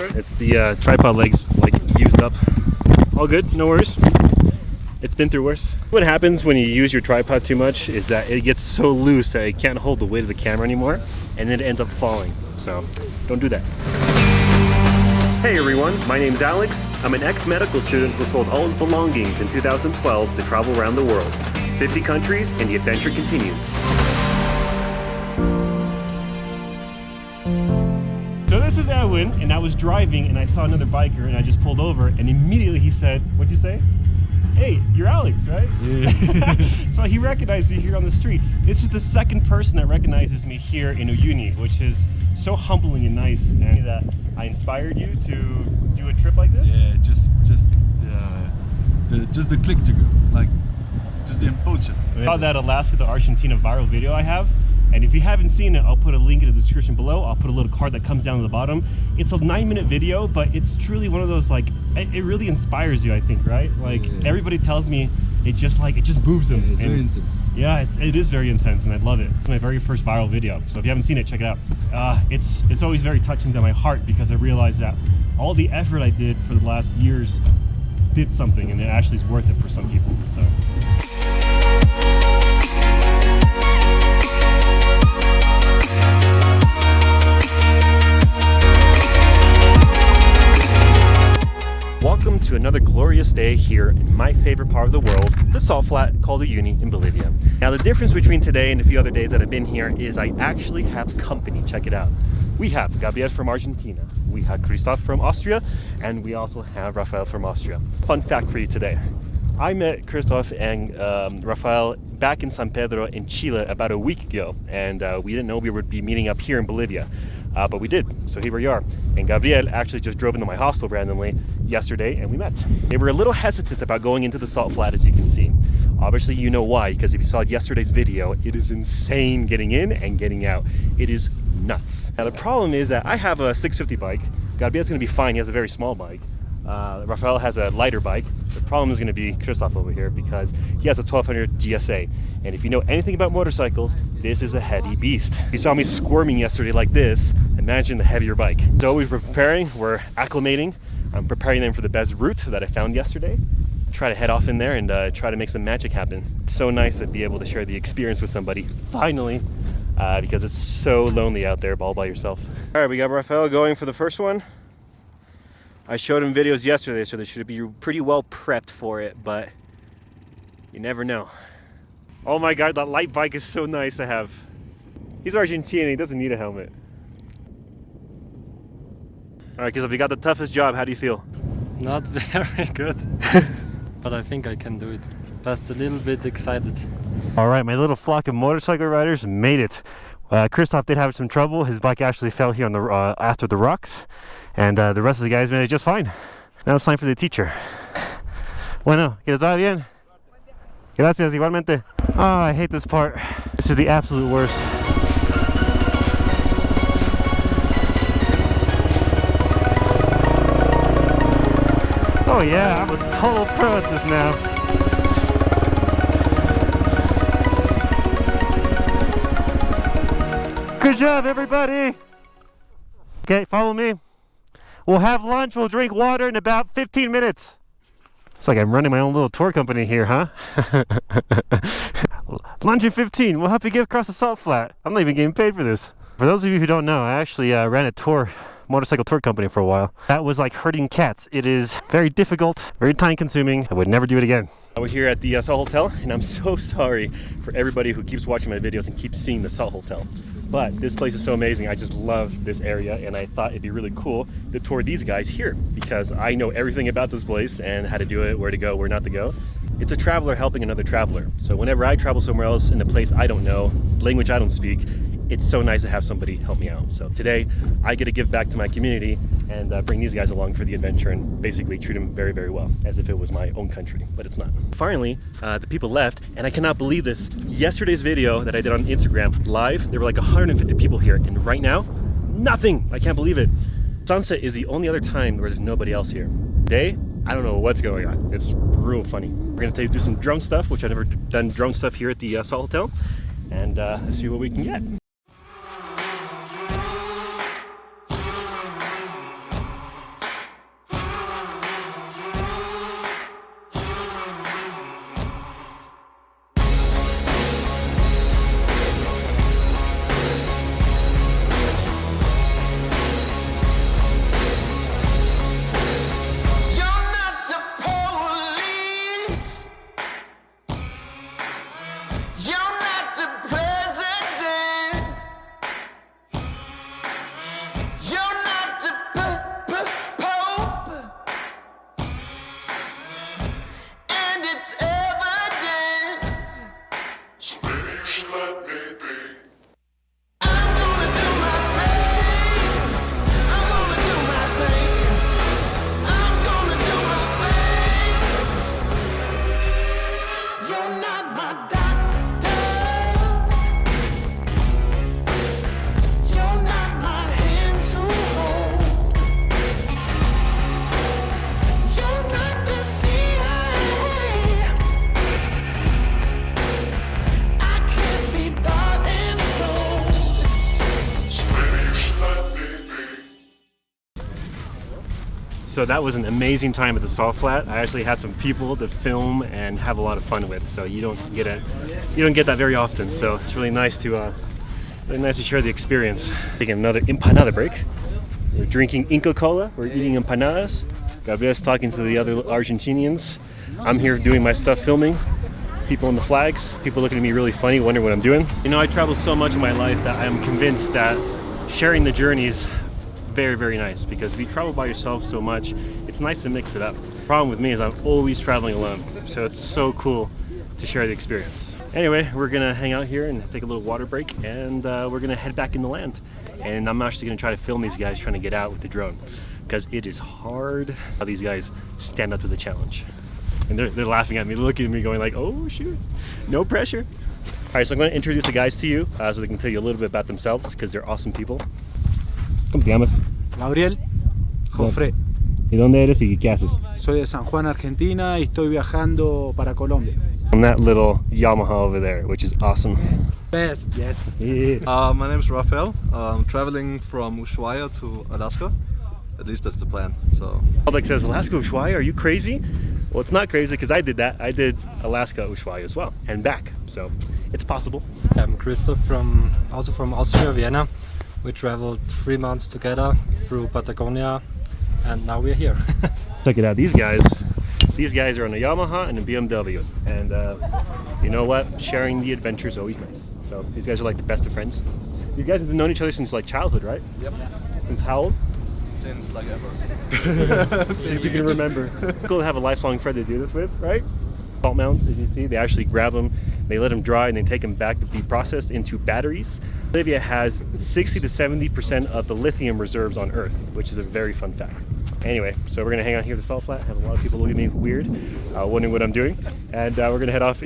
It's the tripod legs like used up. All good, no worries. It's been through worse. What happens when you use your tripod too much is that it gets so loose that it can't hold the weight of the camera anymore, and then it ends up falling. So don't do that. Hey everyone, my name's Alex. I'm an ex-medical student who sold all his belongings in 2012 to travel around the world. 50 countries, and the adventure continues. So this is Edwin, and I was driving and I saw another biker and I just pulled over, and immediately he said, what'd you say? Hey, you're Alex, right? Yeah. So he recognized me here on the street. This is the second person that recognizes me here in Uyuni, which is so humbling and nice. And that I inspired you to do a trip like this? Yeah, just the click to go, like just the impulsion. I saw that Alaska to Argentina viral video I have. And if you haven't seen it, I'll put a link in the description below. I'll put a little card that comes down to the bottom. It's a 9-minute video, but it's truly one of those, like, it really inspires you, I think, right? Like, yeah. Everybody tells me it just moves them. Yeah, it's very intense. Yeah, it is very intense, and I love it. It's my very first viral video. So if you haven't seen it, check it out. It's always very touching to my heart because I realize that all the effort I did for the last years did something, and it actually is worth it for some people. So. Welcome to another glorious day here in my favorite part of the world, the salt flat called Uyuni in Bolivia. Now the difference between today and a few other days that I've been here is I actually have company. Check it out. We have Gabriel from Argentina, we have Christoph from Austria, and we also have Rafael from Austria. Fun fact for you today. I met Christoph and Rafael back in San Pedro in Chile about a week ago, and we didn't know we would be meeting up here in Bolivia. But we did, so here we are. And Gabriel actually just drove into my hostel randomly yesterday and we met. They were a little hesitant about going into the salt flat, as you can see. Obviously you know why, because if you saw yesterday's video, it is insane getting in and getting out. It is nuts. Now the problem is that I have a 650 bike. Gabriel's gonna be fine, he has a very small bike. Rafael has a lighter bike. The problem is going to be Christoph over here because he has a 1200 GSA. And if you know anything about motorcycles, this is a heavy beast. You saw me squirming yesterday like this. Imagine the heavier bike. So we're preparing, we're acclimating. I'm preparing them for the best route that I found yesterday. Try to head off in there and try to make some magic happen. It's so nice to be able to share the experience with somebody, finally, because it's so lonely out there all by yourself. All right, we got Rafael going for the first one. I showed him videos yesterday, so they should be pretty well prepped for it, but you never know. Oh my God, that light bike is so nice to have. He's Argentinian, he doesn't need a helmet. All right, because you got the toughest job, how do you feel? Not very good, but I think I can do it. Just a little bit excited. All right, my little flock of motorcycle riders made it. Christoph did have some trouble. His bike actually fell here on the after the rocks, and the rest of the guys made it just fine. Now it's time for the teacher. Bueno, ¿que les va bien? Gracias, igualmente. Oh, I hate this part. This is the absolute worst. Oh yeah, I'm a total pro at this now. Good job, everybody. Okay, follow me. We'll have lunch, we'll drink water in about 15 minutes. It's like I'm running my own little tour company here, huh? Lunch in 15, we'll help you get across the salt flat. I'm not even getting paid for this. For those of you who don't know, I actually ran a motorcycle tour company for a while. That was like herding cats. It is very difficult, very time consuming. I would never do it again. We're here at the Salt Hotel, and I'm so sorry for everybody who keeps watching my videos and keeps seeing the Salt Hotel. But this place is so amazing. I just love this area, and I thought it'd be really cool to tour these guys here because I know everything about this place and how to do it, where to go, where not to go. It's a traveler helping another traveler. So whenever I travel somewhere else in a place I don't know, language I don't speak, it's so nice to have somebody help me out. So today I get to give back to my community and bring these guys along for the adventure and basically treat them very, very well, as if it was my own country, but it's not. Finally, the people left, and I cannot believe this. Yesterday's video that I did on Instagram live, there were like 150 people here, and right now, nothing. I can't believe it. Sunset is the only other time where there's nobody else here. Today, I don't know what's going on. It's real funny. We're gonna do some drone stuff, which I've never done drone stuff here at the Salt Hotel, and see what we can get. So that was an amazing time at the Salt Flat. I actually had some people to film and have a lot of fun with. So you don't get that very often. So it's really nice to share the experience. Taking another empanada break. We're drinking Inca Cola. We're eating empanadas. Gabriel's talking to the other Argentinians. I'm here doing my stuff, filming. People in the flags. People looking at me really funny, wondering what I'm doing. You know, I travel so much in my life that I'm convinced that sharing the journey is very, very nice, because if you travel by yourself so much, it's nice to mix it up. The problem with me is I'm always traveling alone, so it's so cool to share the experience. Anyway, we're gonna hang out here and take a little water break, and we're gonna head back in the land. And I'm actually gonna try to film these guys trying to get out with the drone, because it is hard how these guys stand up to the challenge. And they're laughing at me, looking at me going like, oh shoot, no pressure. All right, so I'm gonna introduce the guys to you so they can tell you a little bit about themselves, because they're awesome people. ¿Cómo te llamas? Gabriel, Jofre. ¿Y dónde eres y qué haces? Soy de San Juan, Argentina, y estoy viajando para Colombia. On that little Yamaha over there, which is awesome. Best, yes. Yeah. My name is Rafael. I'm traveling from Ushuaia to Alaska. At least that's the plan. So. Public says, Alaska Ushuaia, are you crazy? Well, it's not crazy, because I did that. I did Alaska Ushuaia as well, and back. So it's possible. I'm Christoph, also from Austria, Vienna. We traveled 3 months together through Patagonia, and now we're here. Check it out, these guys are on a Yamaha and a BMW, and you know what? Sharing the adventure is always nice. So these guys are like the best of friends. You guys have known each other since like childhood, right? Yep. Since how old? Since like ever. Since you can remember. Cool to have a lifelong friend to do this with, right? Salt mounds, as you see, they actually grab them, they let them dry, and they take them back to be processed into batteries. Bolivia has 60 to 70% of the lithium reserves on Earth, which is a very fun fact. Anyway, so we're gonna hang out here at the Salt Flat, have a lot of people look at me weird, wondering what I'm doing, and we're gonna head off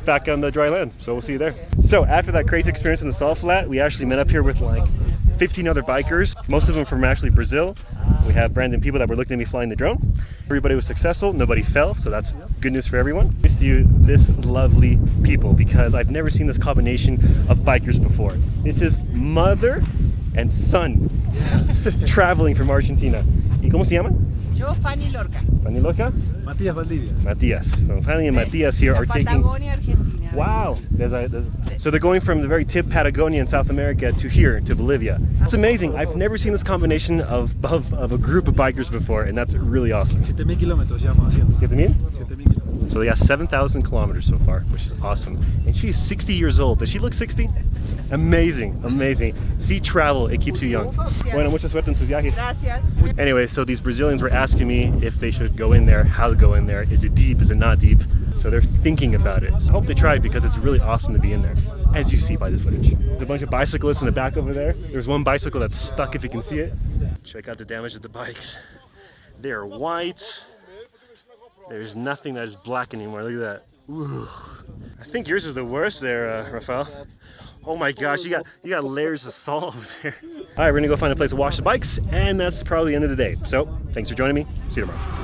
back on the dry land, so we'll see you there. So after that crazy experience in the Salt Flat, we actually met up here with like 15 other bikers, most of them from actually Brazil. We have random people that were looking at me flying the drone. Everybody was successful, nobody fell, so that's good news for everyone. Introduce to you this lovely people, because I've never seen this combination of bikers before. This is mother and son traveling from Argentina. ¿Y cómo se llaman? Yo, Fanny Lorca. Fanny Lorca? Matías Valdivia. Matías. So Fanny and Matías here are taking... Patagonia, Argentina. Wow! So they're going from the very tip Patagonia in South America to here, to Bolivia. It's amazing. I've never seen this combination of a group of bikers before, and that's really awesome. 7.000 kilómetros llevamos haciendo. 7,000? 7.000 kilómetros. So they got 7,000 kilometers so far, which is awesome. And she's 60 years old. Does she look 60? Amazing, amazing. See, travel, it keeps you young. Bueno, mucha suerte en su viaje. Gracias. Anyway, so these Brazilians were asking me if they should go in there, how to go in there. Is it deep? Is it not deep? So they're thinking about it. I hope they try, because it's really awesome to be in there, as you see by the footage. There's a bunch of bicyclists in the back over there. There's one bicycle that's stuck, if you can see it. Check out the damage of the bikes. They're white. There's nothing that is black anymore. Look at that. Ooh. I think yours is the worst there, Rafael. Oh my gosh, you got layers of salt over there. All right, we're gonna go find a place to wash the bikes, and that's probably the end of the day. So, thanks for joining me. See you tomorrow.